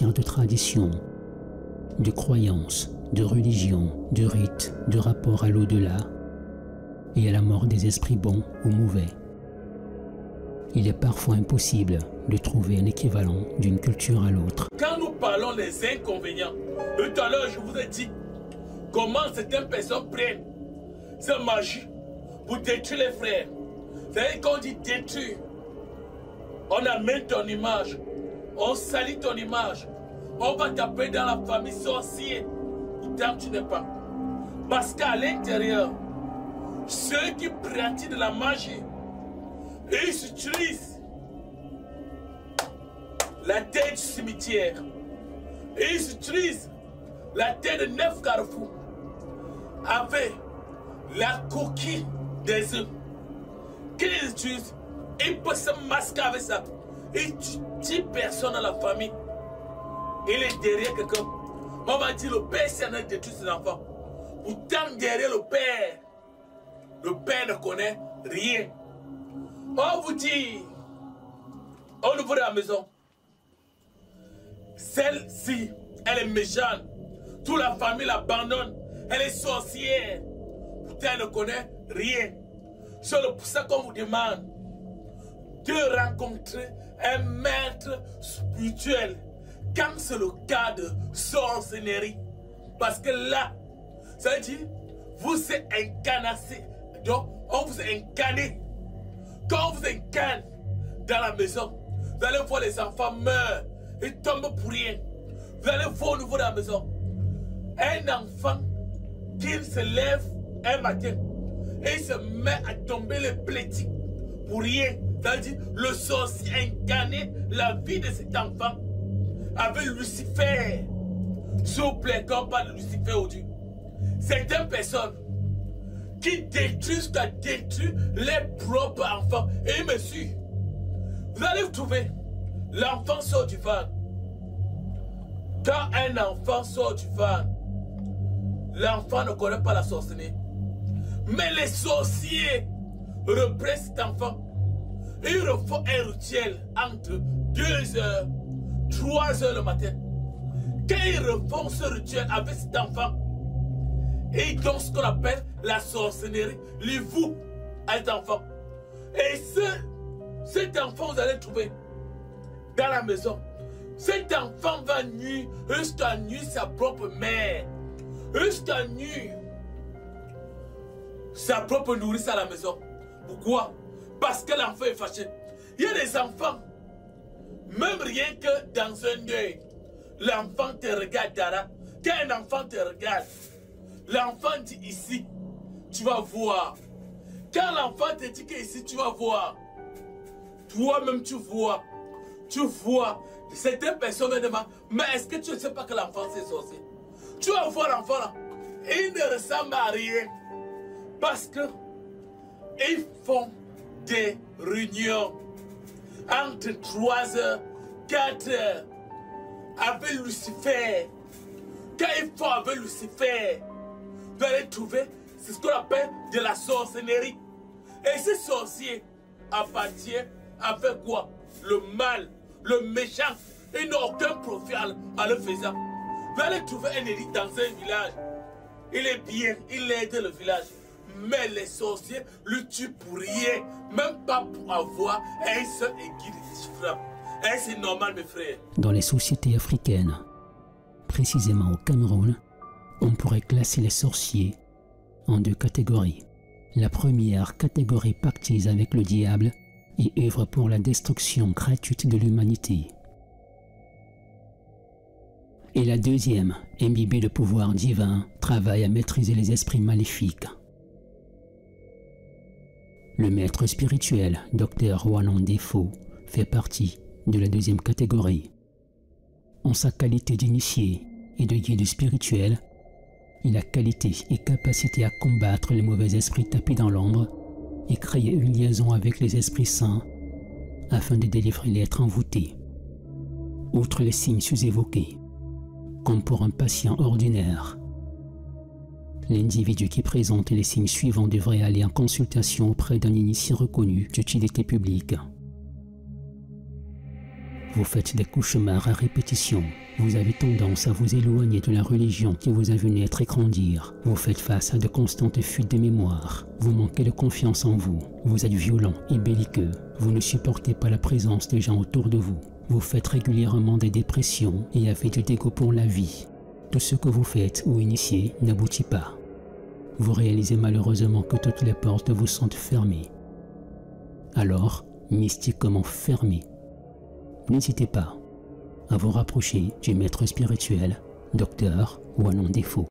matière de tradition, de croyances, de religion, de rites, de rapport à l'au-delà et à la mort des esprits bons ou mauvais. Il est parfois impossible de trouver un équivalent d'une culture à l'autre. Quand nous parlons des inconvénients, tout à l'heure je vous ai dit comment certaines personnes prennent cette magie pour détruire les frères. C'est-à-dire qu'on dit détruire, on amène ton image, on salit ton image, on va t'appeler dans la famille sorcier, pourtant tu n'es pas. Parce qu'à l'intérieur, ceux qui pratiquent de la magie, ils utilisent la terre du cimetière, ils utilisent la terre de 9 carrefours avec la coquille des œufs. Qu'ils utilisent, ils peuvent se masquer avec ça. Ils tuent 10 personnes dans la famille. Il est derrière quelqu'un. On va dire le père s'en a détruit ses enfants. Pourtant derrière le père ne connaît rien. On vous dit, au niveau de la maison, celle-ci, elle est méchante. Toute la famille l'abandonne. Elle est sorcière. Pourtant, elle ne connaît rien. C'est pour ça qu'on vous demande de rencontrer un maître spirituel quand c'est le cas de sorcellerie. Parce que là, ça veut dire, vous êtes incarnassé. Donc, on vous a incarné. Quand on vous incarne dans la maison, vous allez voir les enfants meurent. Ils tombent pour rien. Vous allez voir au niveau de la maison un enfant qui se lève un matin et il se met à tomber les plétiques pour rien. C'est-à-dire le sorcier a incarné la vie de cet enfant avec Lucifer. S'il vous plaît, quand on parle de Lucifer aujourd'hui, certaines personnes qui détruisent, qui détruisent les propres enfants. Et il me suit. Vous allez trouver, l'enfant sort du van. Quand un enfant sort du van, l'enfant ne connaît pas la sorcellerie. Mais les sorciers reprennent cet enfant. Ils refont un rituel entre 2h, 3h le matin. Quand ils refont ce rituel avec cet enfant, et donc ce qu'on appelle la sorcellerie, les vous à cet enfant. Et cet enfant, vous allez trouver dans la maison. Cet enfant va nuire jusqu'à nuire sa propre mère, jusqu'à nuire sa propre nourrice à la maison. Pourquoi? Parce que l'enfant est fâché. Il y a des enfants, même rien que dans un deuil, l'enfant te regarde, Dara. Quand un enfant te regarde, l'enfant dit ici, tu vas voir. Quand l'enfant te dit que ici, tu vas voir, toi-même tu vois. Tu vois, certaines personnes me demandent, mais est-ce que tu ne sais pas que l'enfant c'est sorcier? Tu vas voir l'enfant là, il ne ressemble à rien. Parce que ils font des réunions entre 3h, 4h avec Lucifer. Quand ils font avec Lucifer, vous allez trouver, c'est ce qu'on appelle de la sorcellerie. Et ces sorciers appartiennent à faire quoi? Le mal, le méchant. Ils n'ont aucun profit à le faisant. Vous allez trouver un élite dans un village. Il est bien, il aide le village. Mais les sorciers le tuent pour rien. Même pas pour avoir un seul aiguille de frappe. Et c'est normal, mes frères. Dans les sociétés africaines, précisément au Cameroun, on pourrait classer les sorciers en 2 catégories. La première catégorie pactise avec le diable et œuvre pour la destruction gratuite de l'humanité. Et la deuxième, imbibée de pouvoir divin, travaille à maîtriser les esprits maléfiques. Le maître spirituel, Dr Rwanandé Fo, fait partie de la deuxième catégorie. En sa qualité d'initié et de guide spirituel, il a qualité et capacité à combattre les mauvais esprits tapis dans l'ombre et créer une liaison avec les esprits saints afin de délivrer l'être envoûté. Outre les signes sus-évoqués, comme pour un patient ordinaire, l'individu qui présente les signes suivants devrait aller en consultation auprès d'un initié reconnu d'utilité publique. Vous faites des cauchemars à répétition. Vous avez tendance à vous éloigner de la religion qui vous a vu naître et grandir. Vous faites face à de constantes fuites de mémoire. Vous manquez de confiance en vous. Vous êtes violent et belliqueux. Vous ne supportez pas la présence des gens autour de vous. Vous faites régulièrement des dépressions et avez du dégoût pour la vie. Tout ce que vous faites ou initiez n'aboutit pas. Vous réalisez malheureusement que toutes les portes vous sont fermées. Alors, mystiquement fermées. N'hésitez pas à vous rapprocher du maître spirituel, Dr. Wanon Defo.